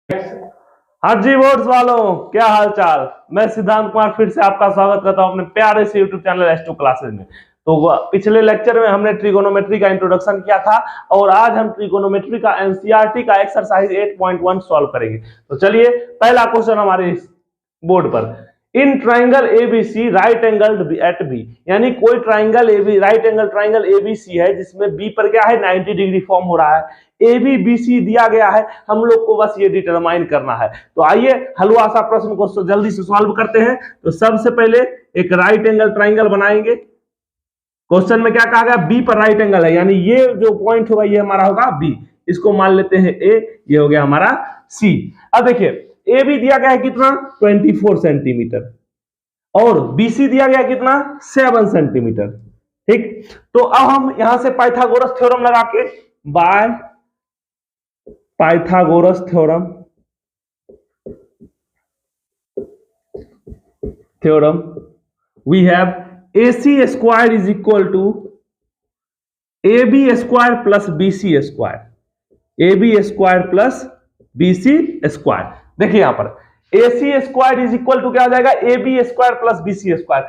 हाँ जी वोट्स वालों, क्या हाल चाल। मैं सिद्धांत कुमार फिर से आपका स्वागत करता हूं अपने प्यारे से यूट्यूब चैनल एस2 क्लासेज में। तो पिछले लेक्चर में हमने ट्रिगोनोमेट्री का इंट्रोडक्शन किया था और आज हम ट्रिगोनोमेट्री का एनसीईआरटी का एक्सरसाइज 8.1 सॉल्व करेंगे। तो चलिए पहला क्वेश्चन हमारे बोर्ड पर, in triangle ABC right angle at B, यानी कोई triangle AB right angle triangle ABC है जिसमें बी पर क्या है 90 डिग्री फॉर्म हो रहा है, ए बी बी सी दिया गया है, हम लोग को बस ये डिटरमाइन करना है। तो आइए हलवा सा प्रश्न को जल्दी से सॉल्व करते हैं। तो सबसे पहले एक राइट एंगल ट्राइंगल बनाएंगे। क्वेश्चन में क्या कहा गया, बी पर राइट एंगल है, यानी ये जो पॉइंट होगा ये हमारा होगा बी, इसको मान लेते हैं ए, ये हो गया हमारा सी। अब देखिए ए बी दिया गया है कितना 24 सेंटीमीटर और बीसी दिया गया कितना 7 सेंटीमीटर। ठीक, तो अब हम यहां से पाइथागोरस थ्योरम लगा के, bye Pythagoras theorem we have AC square is equal to AB square plus BC square, AB square plus BC square। देखिए यहां पर AC square is equal to क्या हो जाएगा AB square plus BC square.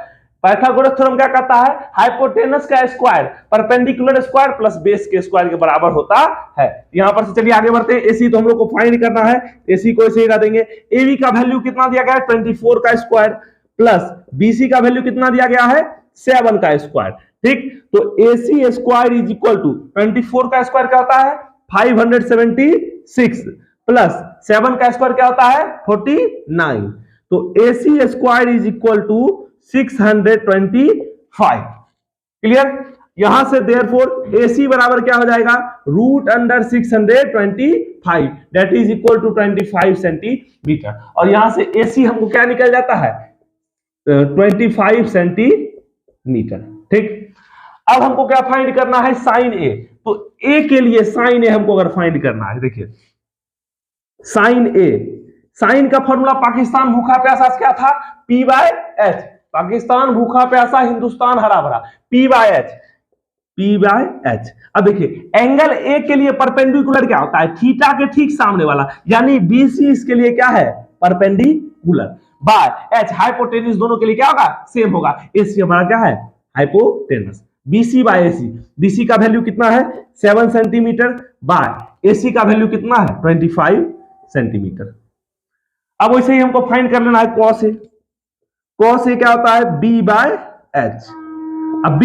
Pythagoras theorem क्या कहता है, hypotenuse का square perpendicular square plus base के स्क्वायर के बराबर होता है। यहां पर से चलिए आगे बढ़ते हैं। AC तो हम लोग को फाइंड करना है, AC को ऐसे ही रख देंगे। AB का वैल्यू कितना दिया गया है 24 का स्क्वायर प्लस BC का वैल्यू कितना दिया गया है 7 का स्क्वायर। ठीक, तो AC square is equal to 24 का स्क्वायर क्या होता है 576 प्लस 7 का स्क्वायर क्या होता है 49। तो AC square is equal to 625। Clear, यहां से देयरफॉर AC बराबर क्या हो जाएगा root under 625 that is equal to 25 centimetre. और यहां से AC हमको क्या निकल जाता है 25 सेंटीमीटर। ठीक, अब हमको क्या फाइंड करना है साइन ए। तो ए के लिए साइन ए हमको अगर फाइंड करना है, देखिए साइन ए, साइन का फॉर्मूला पाकिस्तान भूखा प्यासा क्या था P बाय एच, पाकिस्तान भूखा प्यासा हिंदुस्तान हरा भरा, P by H, P by H. अब देखिए एंगल ए के लिए परपेंडिकुलर क्या होता है थीटा के ठीक सामने वाला, यानी BC इसके लिए क्या है परपेंडिकुलर, बाय एच हाइपोटेनस दोनों के लिए क्या होगा सेम होगा, AC हमारा क्या है hypotenuse. BC by AC, BC का वैल्यू कितना है 7 सेंटीमीटर बाय AC का वैल्यू कितना है 25 सेंटीमीटर। अब वैसे ही हमको फाइंड कर लेना है cos A। cos A क्या होता है B बाय एच। अब B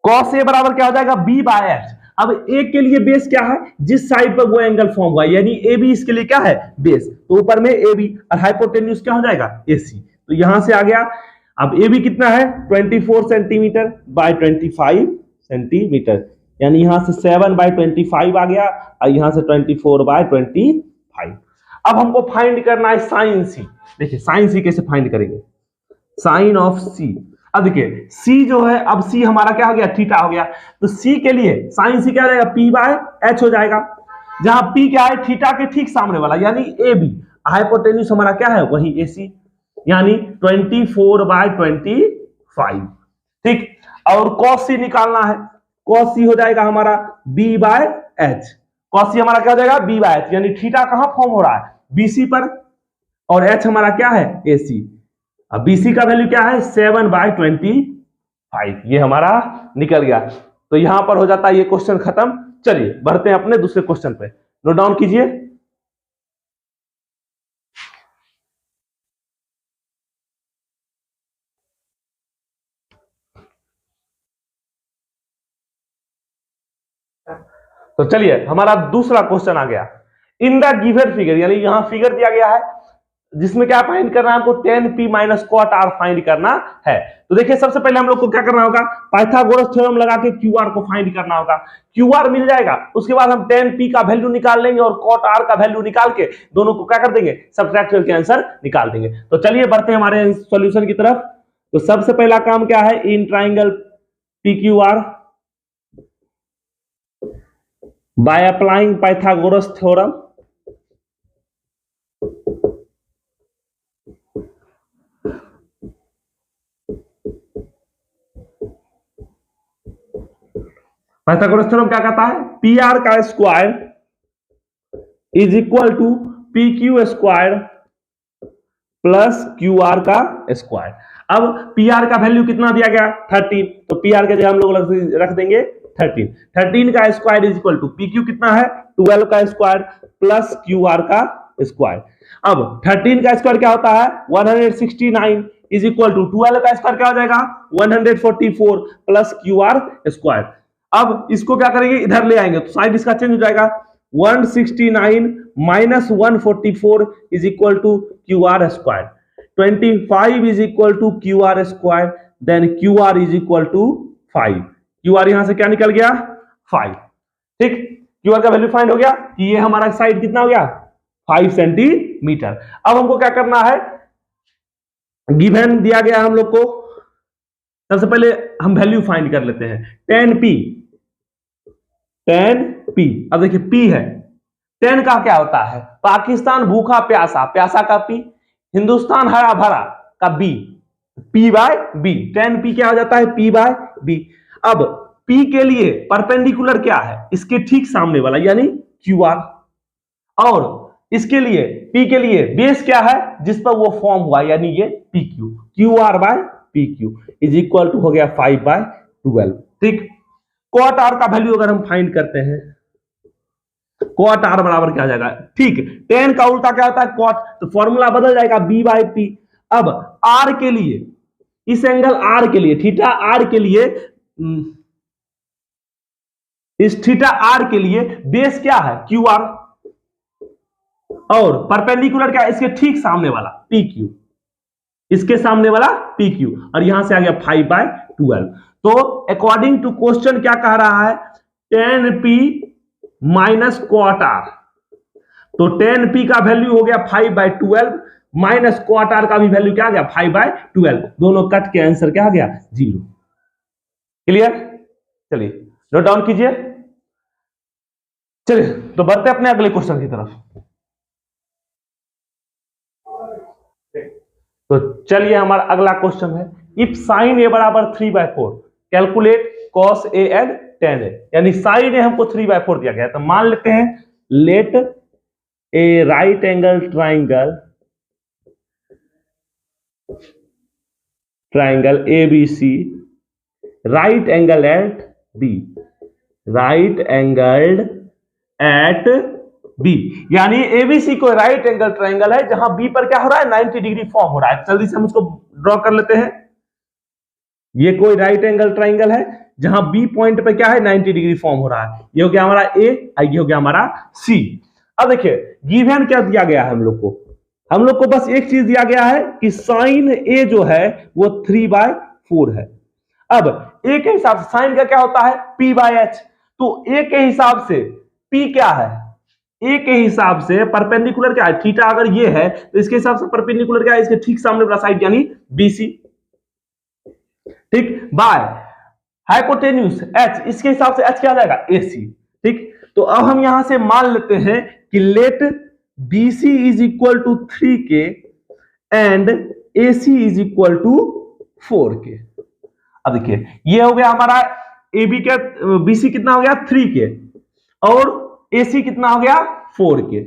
cos A बराबर क्या हो जाएगा B बाय एच। अब A के लिए बेस क्या है जिस साइड पर वो एंगल फॉर्म हुआ, यानी AB इसके लिए क्या है बेस, तो ऊपर में AB और हाइपोटेन्यूज क्या हो जाएगा AC। तो यहां से आ गया। अब AB कितना है 24 सेंटीमीटर बाय 25 सेंटीमीटर, यानी यहां से 7 बाय 25 आ गया और यहां से 24 बाय 25। अब हमको फाइंड करना है साइन सी। देखिए साइन सी कैसे फाइंड करेंगे, साइन ऑफ सी। अब देखिए सी जो है, अब सी हमारा क्या हो गया थीटा हो गया, तो सी के लिए साइन सी क्या हो जाएगा P बाय एच हो जाएगा, जहां P क्या है थीटा के ठीक सामने वाला यानी AB, हाइपोटेन्यूज हमारा क्या है वही AC, यानी 24 बाय 25। ठीक, और cos C निकालना है, cos C हो जाएगा हमारा B by H, cos C हमारा क्या हो जाएगा B बाय एच, यानी थीटा कहां फॉर्म हो रहा है BC पर और H हमारा क्या है AC। अब BC का वैल्यू क्या है 7 बाय 25, ये हमारा निकल गया। तो यहां पर हो जाता है ये क्वेश्चन खत्म। चलिए बढ़ते हैं अपने दूसरे क्वेश्चन पे, नोट डाउन कीजिए। तो चलिए हमारा दूसरा क्वेश्चन आ गया, इन द गिवन फिगर, यानी यहां फिगर दिया गया है जिसमें क्या फाइंड करना है हमको 10p minus cot R find करना है। तो देखिए सबसे पहले हम लोग को क्या करना होगा पाइथागोरस थ्योरम लगा के QR को फाइंड करना होगा। QR मिल जाएगा, उसके बाद हम 10p का वैल्यू निकाल लेंगे और कॉट आर का वैल्यू निकाल के दोनों को क्या कर देंगे सब्ट्रैक्ट करके आंसर निकाल देंगे। तो चलिए बढ़ते हैं हमारे सॉल्यूशन की तरफ। तो सबसे पहला काम क्या है, in triangle PQR by applying Pythagoras theorem, Pythagoras theorem क्या कहता है PR का square is equal to P Q square plus Q R का स्क्वायर। अब पी आर का वैल्यू कितना दिया गया 13, तो पी आर के जगह हम लोग रख देंगे 13। 13 का square is equal to P Q कितना है 12 का स्क्वायर प्लस क्यू आर का स्क्वायर। अब 13 का स्क्वायर क्या होता है 169 इज इक्वल टू 12 का स्क्वायर क्या हो जाएगा 144 प्लस क्यू आर स्क्वायर। अब इसको क्या करेंगे इधर ले आएंगे तो साइड इसका चेंज हो जाएगा 169 minus 144 is equal to Q R square. 25 is equal to Q R square, then Q R is equal to 5। Q R यहां से क्या निकल गया 5। ठीक, क्यू आर का वैल्यू फाइंड हो गया कि ये हमारा साइड कितना हो गया 5 सेंटीमीटर। अब हमको क्या करना है, गिवन दिया गया हम लोग को, सबसे पहले हम वैल्यू फाइंड कर लेते हैं 10p। अब देखिए p है, 10 का क्या होता है पाकिस्तान भूखा प्यासा, प्यासा का p, हिंदुस्तान हरा भरा का b, p bye b, 10p क्या हो जाता है p बाय b। अब p के लिए परपेंडिकुलर क्या है इसके ठीक सामने वाला यानी QR, और इसके लिए p के लिए बेस क्या है जिस पर वो फॉर्म हुआ यानी ये PQ, QR by PQ is equal to हो गया 5 बाय 12। ठीक, cot r का वैल्यू अगर हम फाइंड करते हैं cot r बराबर क्या हो जाएगा, ठीक 10 का उल्टा क्या होता है cot, तो फॉर्मूला बदल जाएगा b बाय p। अब r के लिए, इस एंगल r के लिए, थीटा r के लिए, इस थीटा r के लिए बेस क्या है QR, और परपेंडिकुलर क्या है इसके ठीक सामने वाला PQ, इसके सामने वाला PQ, और यहां से आ गया 5 बाय 12। तो अकॉर्डिंग टू क्वेश्चन क्या कह रहा है 10p माइनस cot r, तो 10p का वैल्यू हो गया 5 बाय 12 माइनस cot r का भी वैल्यू क्या आ गया 5 बाय 12, दोनों कट के आंसर क्या आ गया 0। क्लियर, चलिए नोट डाउन कीजिए। चलिए तो बढ़ते अपने अगले क्वेश्चन की तरफ। तो चलिए हमारा अगला क्वेश्चन है इफ साइन ए बराबर 3/4 calculate cos A and tan A, यानी साइन ए हमको 3/4 दिया गया, तो मान लेते हैं let a right angle triangle ABC right angle at B, right angled at B, यानी ABC को राइट एंगल ट्राइंगल है जहां B पर क्या हो रहा है 90 डिग्री फॉर्म हो रहा है। जल्दी से हम उसको ड्रॉ कर लेते हैं। ये कोई राइट एंगल ट्राइंगल है जहां B पॉइंट पे क्या है 90 डिग्री फॉर्म हो रहा है। ये हो गया हमारा A, ये हो गया हमारा C। अब देखिए गिवन क्या दिया गया है हम लोग को बस एक चीज दिया गया है कि साइन A जो है वो 3/4 है। अब A के हिसाब से साइन का क्या होता है P/H, तो A के हिसाब से P क्या है, A के हिसाब से परपेंडिकुलर क्या है थीटा, अगर ये है तो इसके हिसाब से परपेंडिकुलर क्या है इसके ठीक सामने वाला साइड यानी BC। ठीक, बाय हाइपोटेन्यूज H, इसके हिसाब से H क्या आ जाएगा AC। ठीक, तो अब हम यहां से मान लेते हैं कि let BC is equal to 3K and AC is equal to 4K। अब देखिए ये हो गया हमारा AB का, BC कितना हो गया 3K और AC कितना हो गया 4K।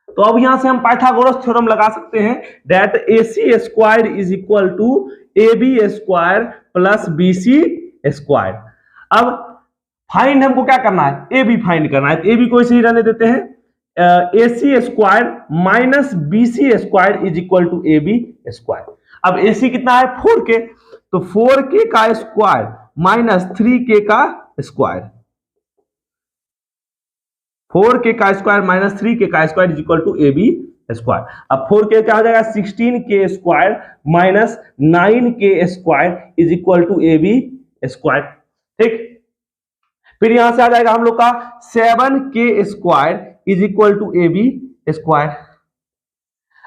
तो अब यहां से हम पाइथागोरस थ्योरम लगा सकते हैं that AC square is equal to AB square plus BC square. अब फाइंड हमको क्या करना है AB फाइंड करना है, तो AB को इसे ही रहने देते हैं, AC square minus BC square is equal to AB square. अब AC कितना है 4K, तो 4K का स्क्वायर माइनस 3K का स्क्वायर, 4K का स्क्वायर माइनस 3K का square is equal to AB square. अब 4K क्या हो जाएगा 16K square minus 9K square is equal to AB square. ठीक, फिर यहां से आ जाएगा हम लोग का 7K square is equal to AB square.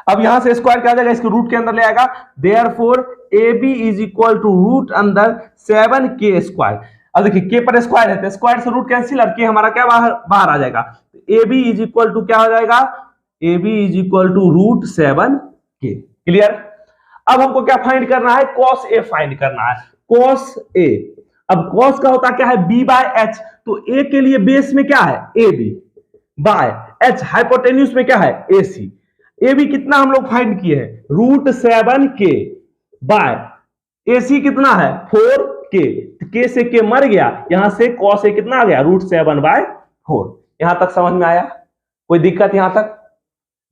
अब यहां से स्क्वायर क्या आ जाएगा इसको रूट के अंदर ले आएगा, therefore AB is equal to root अंदर 7K स्क्वायर। अब देखिए K पर स्क्वायर है तो स्क्वायर से रूट कैंसिल और K हमारा क्या बाहर आ जाएगा, AB इज इक्वल टू क्या हो जाएगा AB is equal to root 7K। Clear. अब हमको क्या फाइंड करना है cos A फाइंड करना है, cos A। अब cos का होता क्या है B/H, तो A के लिए बेस में क्या है AB बाय H, हाइपोटेन्यूज में क्या है AC, ए बी कितना हम लोग फाइंड किए हैं, √7k बाय AC कितना है 4k, k से k मर गया, यहां से cos A कितना आ गया √7/4। यहां तक समझ में आया? कोई दिक्कत यहां तक?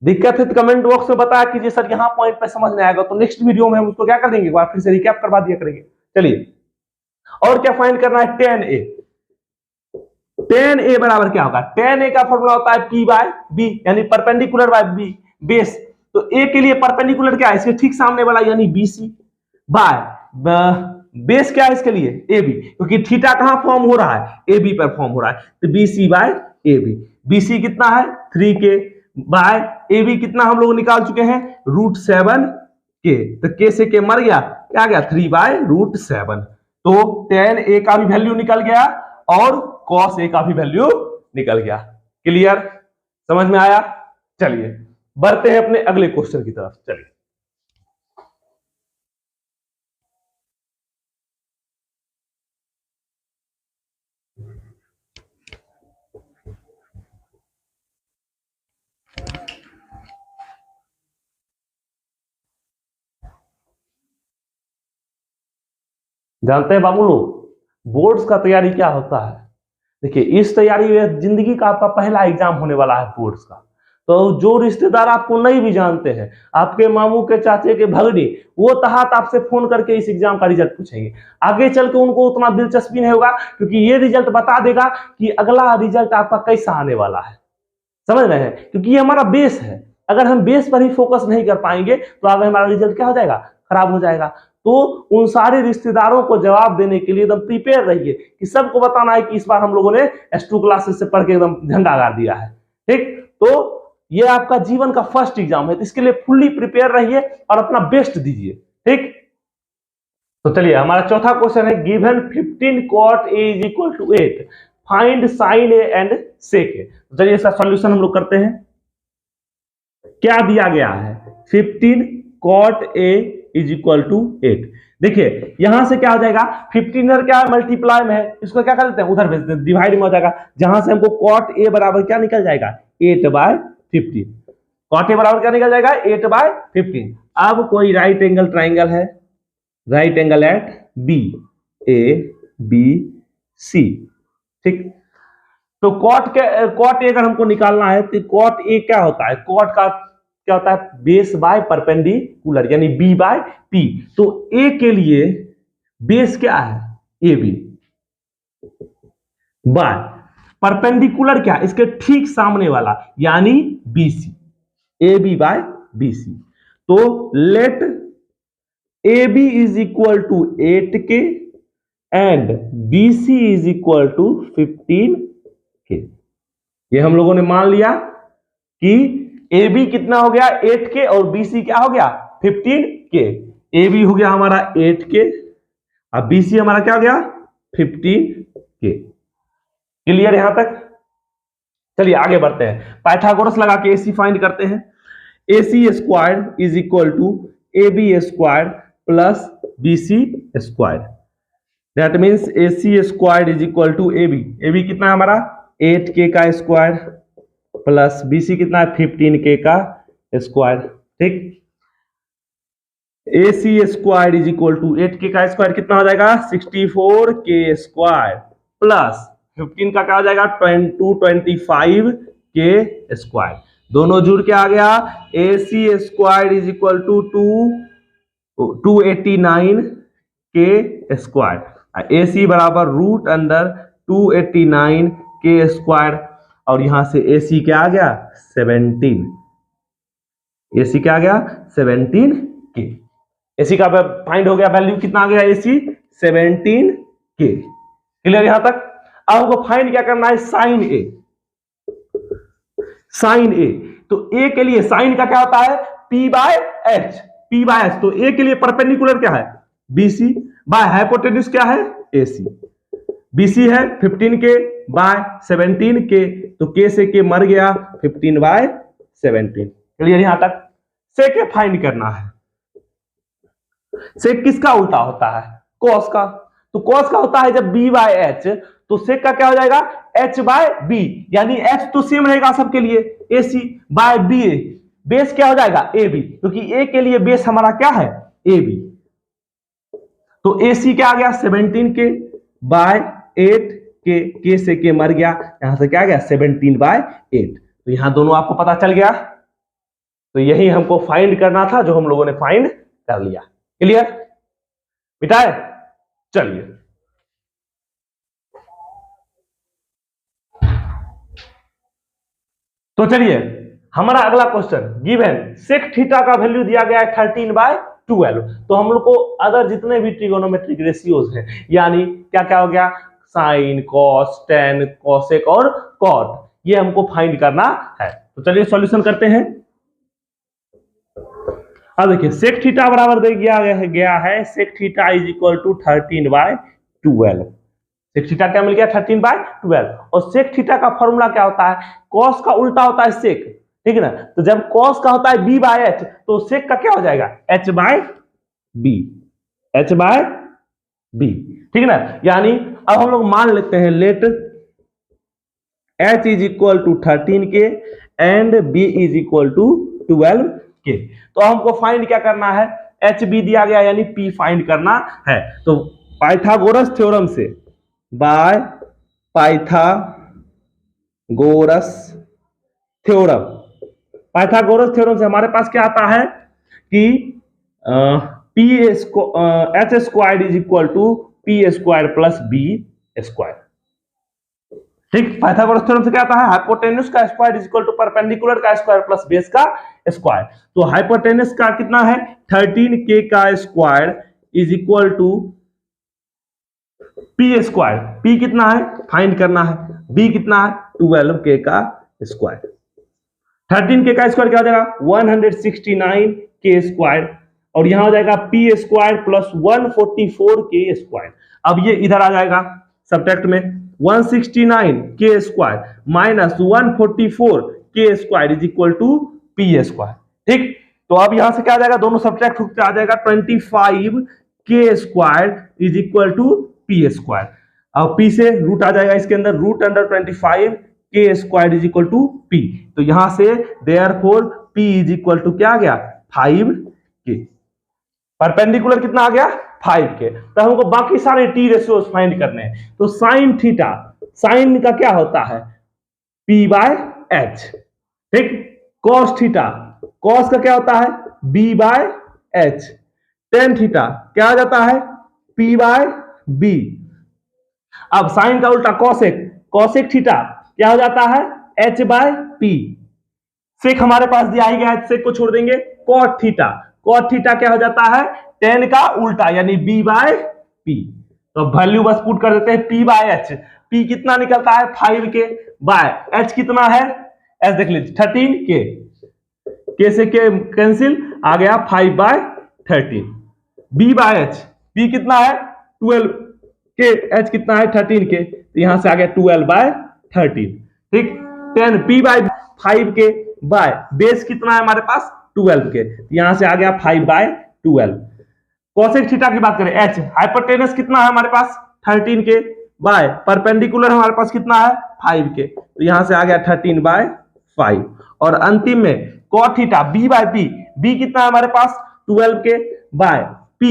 दिक्कत है तो कमेंट बॉक्स में बताया कीजिए सर यहाँ पॉइंट पे समझ में आएगा, तो नेक्स्ट वीडियो में हम उसको क्या कर देंगे, एक बार फिर से रिकैप करवा दिया करेंगे। चलिए और क्या फाइंड करना है, tan A। tan A बराबर क्या होगा, tan A का फॉर्मूला होता है P/B यानी परपेंडिकुलर बाय B बेस। तो A के लिए परपेंडिकुलर क्या है, इसके ठीक सामने वाला यानी BC बाय बेस क्या है इसके लिए AB, क्योंकि थीटा कहां फॉर्म हो रहा है AB पर फॉर्म हो रहा है, तो BC बाय AB। BC कितना है 3k बाय AB कितना हम लोग निकाल चुके हैं √7k, तो k से k मर गया, क्या गया 3/√7। तो tan A का भी वैल्यू निकल गया और cos A का भी वैल्यू निकल गया। क्लियर, समझ में आया? चलिए बढ़ते हैं अपने अगले क्वेश्चन की तरफ। चलिए जानते हैं बाबू लोग बोर्ड्स का तैयारी क्या होता है? देखिए इस तैयारी में जिंदगी का आपका पहला एग्जाम होने वाला है बोर्ड्स का। तो जो रिश्तेदार आपको नहीं भी जानते हैं, आपके मामू के चाचे के भगनी, वो तहत आपसे फोन करके इस एग्जाम का रिजल्ट पूछेंगे। आगे चल के उनको उतना दिलचस्पी नहीं होगा, क्योंकि ये रिजल्ट बता देगा कि अगला रिजल्ट आपका कैसा आने वाला है। समझ रहे हैं? क्योंकि ये हमारा बेस है, अगर हम बेस पर ही फोकस नहीं कर पाएंगे तो आगे हमारा रिजल्ट क्या हो जाएगा, खराब हो जाएगा। तो उन सारे रिश्तेदारों को जवाब देने के लिए एकदम प्रिपेयर रहिए कि सबको बताना है कि इस बार हम लोगों ने S2 क्लासेस से पढ़ के एकदम झंडा गाड़ दिया है। ठीक, तो ये आपका जीवन का फर्स्ट एग्जाम है, तो इसके लिए फुल्ली प्रिपेयर रहिए और अपना बेस्ट दीजिए। ठीक, तो चलिए हमारा चौथा क्वेश्चन है, given 15 cot A = 8, find sin A and sec A। चलिए इसका सॉल्यूशन हम लोग करते हैं। क्या दिया गया है, 15 cot A = 8। देखिए यहां से क्या हो जाएगा, 15 क्या मल्टीप्लाई में है, इसको क्या कर देते हैं उधर भेज देते हैं, डिवाइड में हो जाएगा, जहां से हमको cot A बराबर क्या निकल जाएगा 8/15। cot A बराबर क्या निकल जाएगा 8/15। अब कोई राइट एंगल ट्राइंगल है, राइट एंगल एट BABC। ठीक, तो cot A अगर हमको निकालना है तो cot A क्या होता है, cot का क्या होता है बेस बाय परपेंडिकुलर यानी B/P। तो A के लिए बेस क्या है AB बाय परपेंडिकुलर क्या, इसके ठीक सामने वाला यानी BC, AB/BC। तो late AB = 8k and BC = 15k। ये हम लोगों ने मान लिया कि AB कितना हो गया 8k और BC क्या हो गया 15k। AB हो गया हमारा 8k और BC हमारा क्या हो गया 15k। क्लियर यहां तक? चलिए आगे बढ़ते हैं, पाइथागोरस लगा के AC फाइंड करते हैं। AC² = AB² plus BC²। That means AC² = AB। AB कितना है हमारा 8k का स्क्वायर प्लस BC कितना है 15k का स्क्वायर। ठीक, AC² = 8k का स्क्वायर कितना हो जाएगा 64k स्क्वायर प्लस 15 का क्या हो जाएगा 225k स्क्वायर। दोनों जुड़ के आ गया AC² = 289k स्क्वायर। AC बराबर √289k स्क्वायर और यहां से AC क्या आ गया 17। AC क्या आ गया 17k। AC का फाइंड हो गया, वैल्यू कितना आ गया AC 17k। क्लियर यहां तक? अब हमको फाइंड क्या करना है sin A। sin A, तो A के लिए sin का क्या होता है P/H। P/H, तो A के लिए परपेंडिकुलर क्या है BC बाय हाइपोटेन्यूज क्या है AC। BC है 15k बाय 17k, तो k से k मर गया 15/17। क्लियर यहां तक? सेक फाइंड करना है। सेक किसका उल्टा होता है cos का, तो cos का होता है जब B/H, तो सेक का क्या हो जाएगा H/B, यानी H तो सेम रहेगा सबके लिए AC बाय BA। बेस क्या हो जाएगा ए बी, क्योंकि ए के लिए बेस हमारा क्या है ए बी। तो ए सी क्या आ गया 17 के बाय 8 के से के मर गया, यहां से क्या आ गया 17/8। तो यहां दोनों आपको पता चल गया। तो यही हमको फाइंड करना था जो हम लोगों ने फाइंड कर लिया। क्लियर मिटाए? चलिए तो चलिए हमारा अगला क्वेश्चन गिवन सेक थीटा का वैल्यू दिया गया है 13/12। तो हम लोग को अदर जितने भी ट्रिगोनोमेट्रिक रेशियोज हैं, यानी क्या क्या हो गया साइन कॉस टेन कॉसेक और कॉट, ये हमको फाइंड करना है। तो चलिए सॉल्यूशन करते हैं। अब देखिए सेक थीटा बराबर दे गया है sec theta is equal to 13/12। Sec theta क्या मिल गया 13/12। और सेक थीटा का फॉर्मूला क्या होता है, कॉस का उल्टा होता है सेक, ठीक है ना। तो जब कॉस का होता है b/h तो सेक का क्या हो जाएगा h/b, h/b, ठीक है ना। यानी अब हम लोग मान लेते हैं let h is equal to 13k and b is equal to 12k। तो हमको फाइंड क्या करना है, एच बी दिया गया यानी p फाइंड करना है। तो पाइथागोरस थ्योरम से बाय पाइथागोरस थ्योरम से हमारे पास क्या आता है कि H squared is equal to P square plus B square. ठीक, पाइथागोरस थ्योरम से क्या आता है हाइपोटेन्यूज का square is equal to perpendicular का स्क्वायर प्लस बेस का स्क्वायर। तो हाइपोटेन्यूज का कितना है 13k का square is equal to P square, P कितना है फाइंड करना है, बी कितना है 12k का स्क्वायर। 13k का स्क्वायर क्या हो जाएगा 169k स्क्वायर, और यहां हो जाएगा P square plus 144k square. अब ये इधर आ जाएगा सब्ट्रैक्ट में 169k square minus 144k square is equal to P square. ठीक, तो अब यहां से क्या आ जाएगा दोनों सब्ट्रैक्ट होकर आ जाएगा 25k square is equal to P square. अब पी से रूट आ जाएगा इसके अंदर, root under 25k square is equal to P. तो यहां से therefore p is equal to क्या आ गया 5k। परपेंडिकुलर कितना आ गया 5k। तो हमको बाकी सारे टी रेशियोज फाइंड करने हैं। तो साइन थीटा, साइन का क्या होता है p/h, ठीक। कॉस थीटा, कॉस का क्या होता है b/h। टेन थीटा क्या आ जाता है p/b। अब साइन का उल्टा कॉसेक, कॉसेक थीटा क्या हो जाता है h/p। सेक हमारे पास दिया ही गया है, सेक को छोड़ देंगे। कॉट थीटा, कॉट थीटा क्या हो जाता है टेन का उल्टा यानी b/p। तो वैल्यू बस पुट कर देते हैं p/h। p कितना निकलता है 5k बाय h कितना है h देख लीजिए 13k, k से k कैंसिल आ गया 5/13। b/h, b कितना है 12k, h कितना है 13k, तो यहां से आ गया 12/13। ठीक, 10 p/5k बाय बेस कितना है हमारे पास 12k, यहां से आ गया 5/12। कोसेक थीटा की बात करें h, हाइपोटेनस कितना है हमारे पास 13k बाय परपेंडिकुलर हमारे पास कितना है 5k, तो यहां से आ गया 13/5। और अंतिम में कॉट थीटा b/p, b कितना है हमारे पास 12k बाय p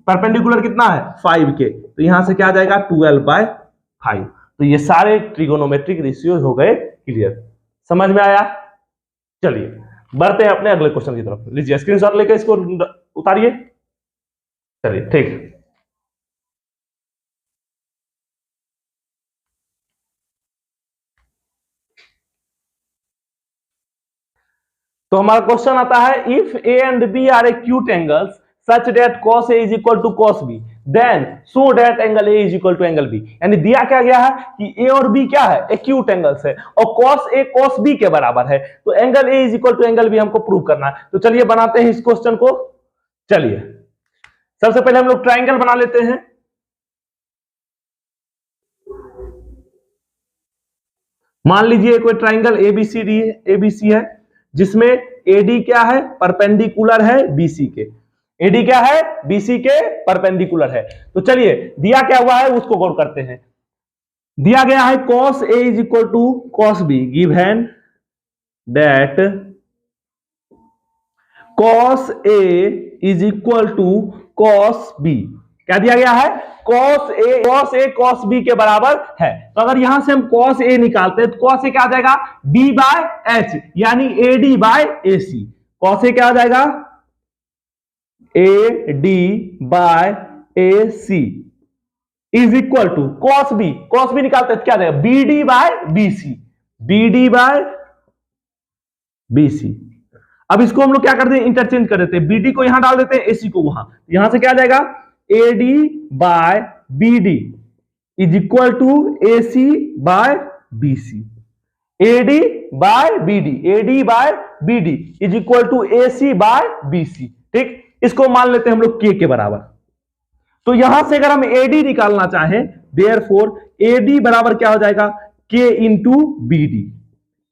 परपेंडिकुलर कितना है 5k, तो यहां से क्या आ जाएगा 12/5। तो ये सारे ट्रिगोनोमेट्रिक रेशियोज हो गए क्लियर, समझ में आया। चलिए बढ़ते हैं अपने अगले क्वेश्चन की तरफ। लीजिए स्क्रीनशॉट लेकर इसको उतारिए। चलिए ठीक, तो हमारा क्वेश्चन आता है if A and B are acute angles such that cos A is equal to cos B then so that angle A is equal to angle B। यानी दिया क्या गया है कि A और B क्या है एक्यूट एंगल्स है और cos A cos B के बराबर है, तो angle A is equal to angle B हमको प्रूव करना है। तो चलिए बनाते हैं इस क्वेश्चन को। चलिए सबसे पहले हम लोग ट्राइंगल बना लेते हैं। मान लीजिए कोई ट्राइंगल ABC है जिसमें AD क्या है परपेंडिकुलर है BC के, AD क्या है BC के परपेंडिकुलर है। तो चलिए दिया क्या हुआ है उसको गौर करते हैं। दिया गया है cos A is equal to cos B given that cos A is equal to cos B। क्या दिया गया है? cos A cos B के बराबर है। तो अगर यहां से हम cos A निकालते हैं तो cos A क्या आ जाएगा? B बाय H, यानी AD by AC। cos A क्या आ जाएगा? AD by AC is equal to cos B निकालते हैं तो क्या आ जाएगा? BD by BC, BD by BC। अब इसको हम लोग क्या करते हैं? इंटरचेंज कर देते हैं, BD को यहां डाल देते हैं, AC को वहां। यहां से क्या आ जाएगा? AD by BD is equal to AC by BC। AD by BD is equal to AC by BC। ठीक, इसको मान लेते हैं हम लोग K के बराबर। तो यहां से अगर हम AD निकालना चाहें, देयरफॉर AD बराबर क्या हो जाएगा? K into BD।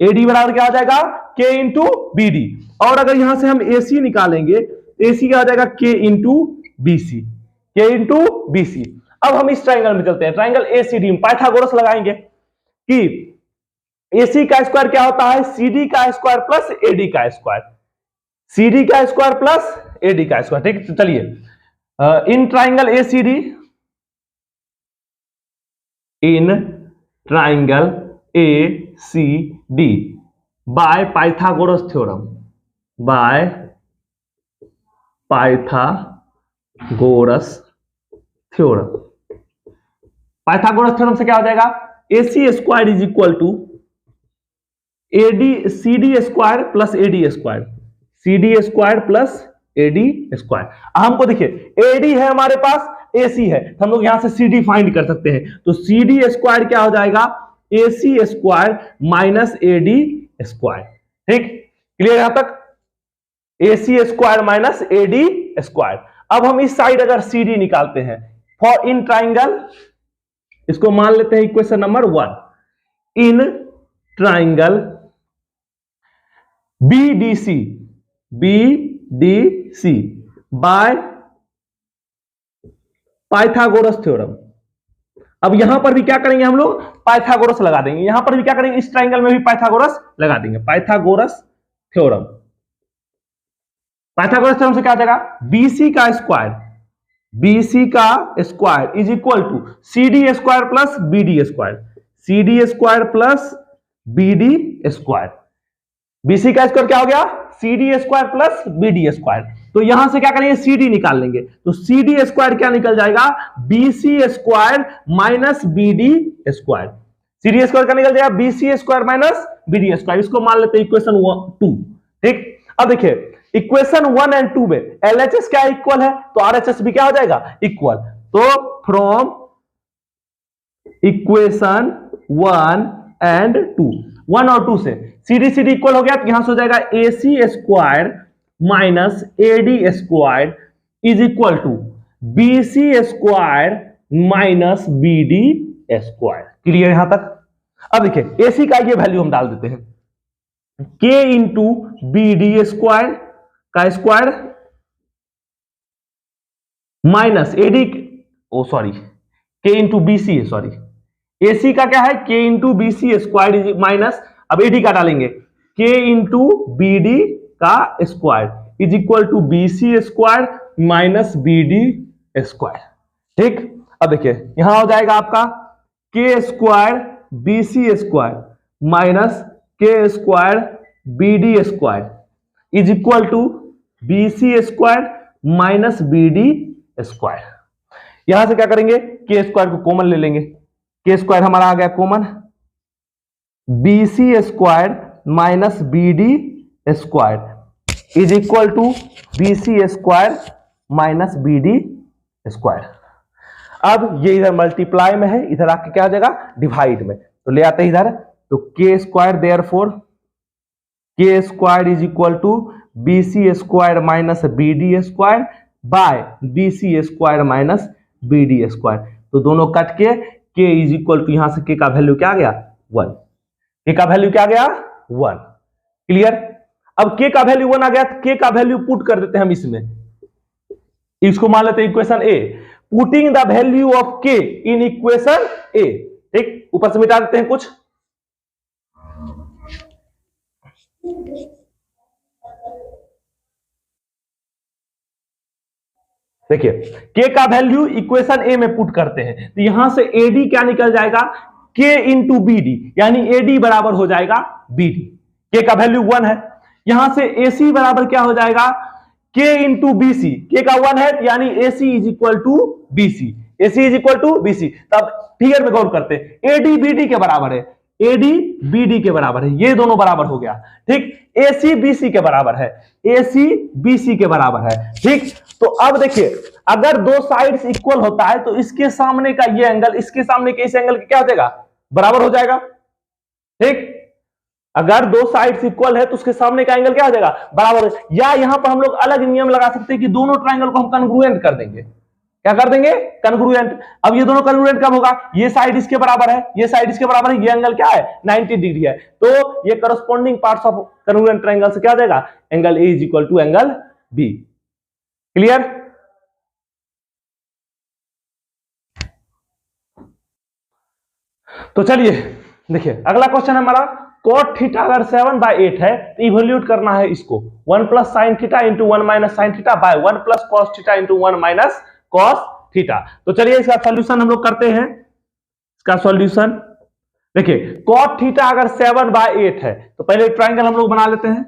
AD बराबर क्या हो जाएगा? K into BD। और अगर यहां से हम AC निकालेंगे, AC क्या हो जाएगा? K into BC, K into BC। अब हम इस ट्राइंगल में चलते हैं, ट्राइंगल ACD में पाइथागोरस लगाएंगे कि AC का स्क्वायर क्या होता है? CD का स्क्वायर प्लस AD का स्क्वायर, CD का स्क्वायर प्लस AD का स्क्वायर। ठीक, तो चलिए in triangle ACD, in triangle ACD by Pythagoras theorem, by Pythagoras theorem. Pythagoras theorem से क्या हो जाएगा? AC square is equal to CD square plus AD square, CD square plus AD square. हमको देखिए AD है हमारे पास, AC है, तो हम लोग यहां से CD फाइंड कर सकते हैं। तो CD स्क्वायर क्या हो जाएगा? AC square minus AD square. ठीक, क्लियर यहां तक? AC square minus AD square. अब हम इस साइड अगर CD निकालते हैं फॉर इन ट्राइंगल, इसको मान लेते हैं equation number 1, in triangle BDC bye Pythagoras theorem. अब यहां पर भी क्या करेंगे हम लोग? पाइथागोरस लगा देंगे। यहां पर भी क्या करेंगे? इस ट्राइंगल में भी पाइथागोरस लगा देंगे, पाइथागोरस थ्योरम। पाइथागोरस थ्योरम से क्या आ जाएगा? BC का square is equal to CD square plus BD square, CD square plus BD square. BC का स्क्वायर क्या हो गया? CD square plus BD square. तो यहां से क्या करेंगे? CD निकाल लेंगे, तो CD स्क्वायर क्या निकल जाएगा? BC square minus BD square. CD square क्या निकल जाएगा? BC square minus BD square. इसको मान लेते हैं इक्वेशन 2। ठीक, अब देखिए इक्वेशन 1 एंड 2 में LHS क्या इक्वल है, तो RHS भी क्या हो जाएगा? इक्वल। तो फ्रॉम इक्वेशन 1 एंड 2, 1 और 2 से CD इक्वल हो गया, तो यहां से हो जाएगा AC square minus AD square is equal to BC square minus BD square. Clear यहां तक? अब देखिए AC का ये वैल्यू हम डाल देते हैं, K इंटू BD स्क्वायर का square minus AD, oh sorry K into BC है, सॉरी AC का क्या है? K into BC square minus, अब AD का डालेंगे K इंटू BD का square is equal to BC square minus BD square. ठीक, अब देखिए यहां हो जाएगा आपका K square BC square minus K square BD square is equal to BC square minus BD square. यहां से क्या करेंगे? K स्क्वायर को कॉमन ले लेंगे, K स्क्वायर हमारा आ गया common, BC square minus BD square is equal to BC square minus BD square. अब ये इधर मल्टीप्लाई में है, इधर आके क्या आ जाएगा? डिवाइड में, तो ले आते हैं इधर, तो K square therefore K square is equal to BC square minus BD square by BC square minus BD square. तो दोनों कट के K इज इक्वल टू, यहां से K का वैल्यू क्या आ गया? 1। K का वैल्यू क्या आ गया? 1। क्लियर? अब K का वैल्यू 1 आ गया, तो K का वैल्यू पुट कर देते हैं हम इसमें, इसको मान लेते हैं equation A, putting the value of K in equation A। ठीक, ऊपर से मिटा देते हैं कुछ, देखिए के का वैल्यू इक्वेशन ए में पुट करते हैं तो यहां से एडी क्या निकल जाएगा, के इंटू बी डी, यानी एडी बराबर हो जाएगा बी डी। के का वैल्यू 1 है, यहां से एसी बराबर क्या हो जाएगा, के इंटू बीसी। के का 1 है यानी AC is equal to BC, AC is equal to BC. तब फिगर में गौर करते हैं, एडी बीडी के बराबर है, एडी बीडी के बराबर है, ये दोनों बराबर हो गया। ठीक, एसी बीसी के बराबर है, एसी बीसी के बराबर है। ठीक, तो अब देखिए अगर दो साइड्स इक्वल होता है तो इसके सामने का ये एंगल इसके सामने के इस एंगल क्या हो जाएगा, बराबर हो जाएगा। ठीक, अगर दो साइड्स इक्वल है तो उसके सामने का एंगल क्या हो जाएगा, बराबर। या यहां पर हम लोग अलग नियम लगा सकते हैं कि दोनों ट्रायंगल को हम कन्ग्रुएंट कर देंगे। क्या कर देंगे, कन्ग्रुएंट। अब ये दोनों कन्ग्रुएंट कब होगा, ये साइड इसके बराबर है, ये साइड इसके बराबर है, ये एंगल क्या है 90 डिग्री है, तो ये corresponding parts of congruent triangle से क्या हो जाएगा, angle A is equal to angle B. Clear. तो चलिए देखिए अगला क्वेश्चन है हमारा, cot थीटा अगर 7/8 है तो इवोल्यूट करना है इसको 1 plus sine theta into 1 minus sine theta by 1 plus cos theta into 1 minus cos theta. तो चलिए इसका सॉल्यूशन हम लोग करते हैं। इसका सॉल्यूशन देखिए, cot थीटा अगर 7/8 है तो पहले ट्रायंगल हम लोग बना लेते हैं।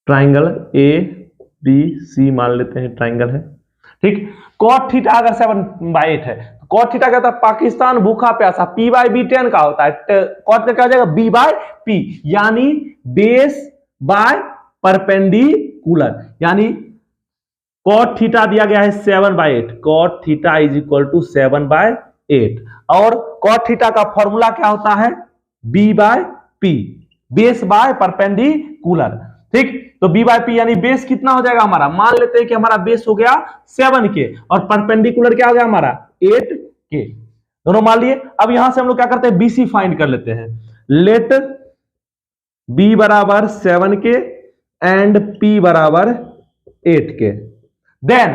ट्रायंगल ए बी सी मान लेते हैं, ट्रायंगल है। ठीक, cot थीटा अगर 7/8 है, cot थीटा क्या होता है, पाकिस्तान भूखा प्यासा, P बाय बी 10 का होता है, cot का क्या हो जाएगा, B बाय P, यानी बेस बाय परपेंडिकुलर, यानी cot थीटा दिया गया है 7/8, cot theta is equal to 7/8, और cot थीटा का फॉर्मूला क्या होता है, B by P, base by perpendicular. ठीक, तो b बाय पी यानी बेस कितना हो जाएगा हमारा, मान लेते हैं कि हमारा बेस हो गया 7 के और परपेंडिकुलर क्या हो गया हमारा 8 के, दोनों मान लिए। अब यहां से हम लोग क्या करते हैं, बीसी फाइंड कर लेते हैं। लेट b बराबर 7 के एंड p बराबर 8 के, देन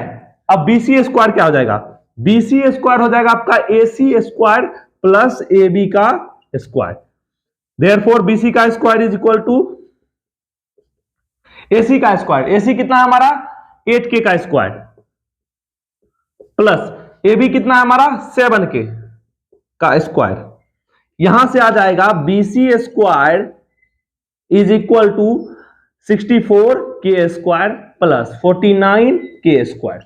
अब बीसी स्क्वायर क्या हो जाएगा, बीसी स्क्वायर हो जाएगा आपका AC square plus A B का स्क्वायर। देयरफॉर बीसी का square is equal to AC का स्क्वायर, एसी कितना है हमारा 8k का स्क्वायर, प्लस ए बी कितना है हमारा 7k का स्क्वायर। यहां से आ जाएगा BC square is equal to 64k square plus 49k square.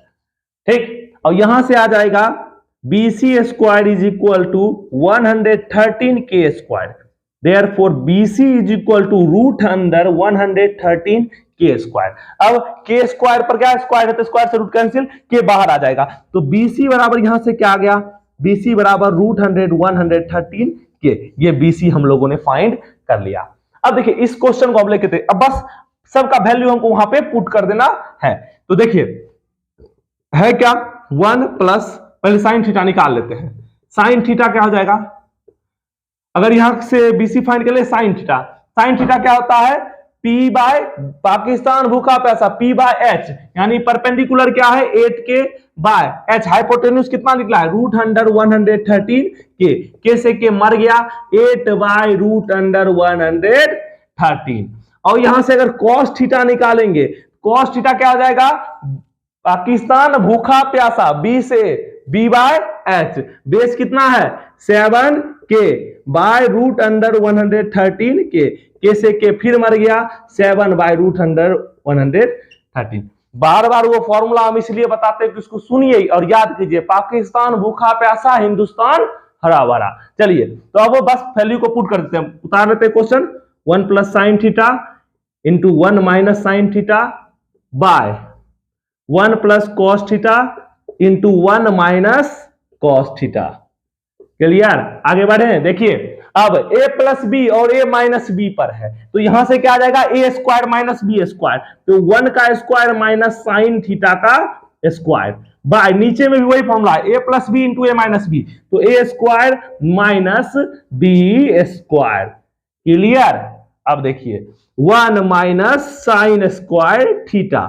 ठीक, और यहां से आ जाएगा BC square is equal to 113k square, therefore BC is equal to root under 113k square. अब के स्क्वायर पर क्या स्क्वायर है तो स्क्वायर से रूट कैंसिल, के बाहर आ जाएगा, तो बीसी बराबर यहां से क्या आ गया, बीसी बराबर रूट 113k, ये बीसी हम लोगों ने फाइंड कर लिया। अब देखिए इस क्वेश्चन को हम लेके अब बस सबका वैल्यू हमको वहां पे पुट कर देना है। तो देखिए है क्या 1 प्लस, पहले साइन थीटा निकाल लेते हैं, साइन थीटा क्या हो जाएगा, अगर यहां से बीसी फाइंड कर ले साइन थीटा, साइन थीटा क्या होता है P बाय पाकिस्तान भूखा पैसा, P बाय H, यानी परपेंडिकुलर क्या है 8k बाय H, हाइपोटेन्यूज कितना निकला है रूट अंडर 113k, के से के मर गया 8 बाय रूट अंडर 113, और यहां से अगर cos थीटा निकालेंगे, cos थीटा क्या हो जाएगा, पाकिस्तान भूखा प्यासा B से B बाय H, बेस कितना है 7k by root under 113k, के से के फिर मर गया 7 बाय रूट अंडर 113। बार बार वो फॉर्मूला हम इसलिए बताते हैं कि उसको सुनिए और याद कीजिए, पाकिस्तान भूखा प्यासा हिंदुस्तान हरा भरा। चलिए तो अब वो बस वैल्यू को पुट कर देते हैं, उतार लेते हैं question, 1 plus sine theta into 1 minus sine theta by 1 plus cos theta into 1 minus cos theta. Clear, आगे बढ़े। देखिए अब a प्लस बी और a माइनस बी पर है तो यहां से क्या आ जाएगा a square minus B square, तो 1 का स्क्वायर माइनस साइन थीटा का स्क्वायर बाय, नीचे में भी वही फॉर्मूला है a plus B into a minus B, तो a square minus B square. Clear, अब देखिए 1 minus sine square theta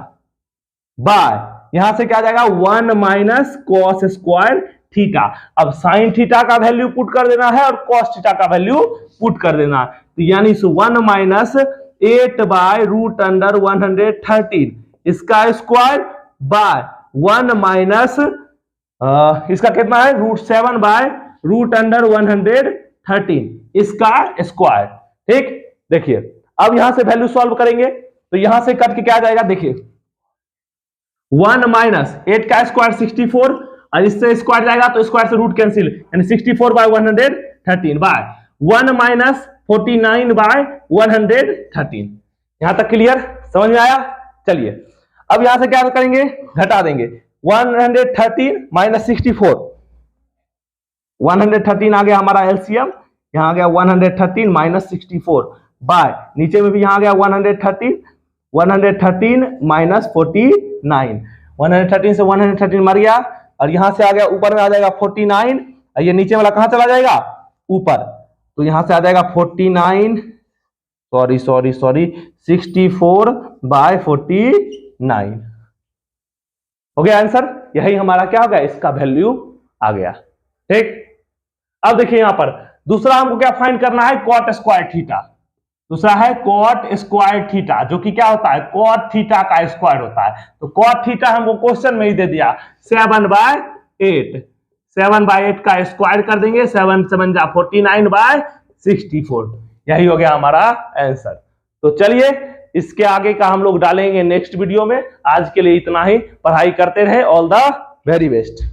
by, यहां से क्या आ जाएगा 1 माइनस कॉस स्क्वायर थीटा। अब साइन थीटा का वैल्यू पुट कर देना है और कॉस थीटा का वैल्यू पुट कर देना है, तो यानी 1 माइनस 8 बाय रूट अंडर 113 इसका स्क्वायर बाय 1 माइनस इसका कितना है रूट 7 बाय रूट अंडर 113 इसका स्क्वायर। ठीक, देखिए अब यहां से वैल्यू सॉल्व करेंगे तो यहां से कट के क्या आ जाएगा, देखिए 1 माइनस 8 का स्क्वायर 64 और इससे स्क्वायर जाएगा तो स्क्वायर से रूट कैंसिल, यानी 64 बाय 113 बाय 1 माइनस 49 बाय 113। यहां तक क्लियर, समझ में आया? चलिए अब यहां से क्या करेंगे, घटा देंगे 113 माइनस 64, 113 आ गया हमारा एलसीएम, यहां आ गया 113 माइनस 64 बाय नीचे में भी यहां आ गया 113 माइनस 49, 113 से 113 मर गया और यहां से आ गया ऊपर में आ जाएगा 49 और ये नीचे वाला कहां चला जाएगा ऊपर, तो यहां से आ जाएगा 49 सॉरी 64 बाय 49 हो गया आंसर। यही हमारा क्या हो गया, इसका वैल्यू आ गया। ठीक, अब देखिए यहां पर दूसरा हमको क्या फाइंड करना है, कॉट स्क्वायर थीटा। दूसरा है कॉट स्क्वायर थीटा, जो कि क्या होता है कॉट थीटा का स्क्वायर होता है। तो कॉट थीटा हमको क्वेश्चन में ही दे दिया 7/8, 7/8 का स्क्वायर कर देंगे, 7 7 जा 49 बाय 64, यही हो गया हमारा आंसर। तो चलिए इसके आगे का हम लोग डालेंगे नेक्स्ट वीडियो में। आज के लिए इतना ही, पढ़ाई करते रहे, ऑल द वेरी बेस्ट।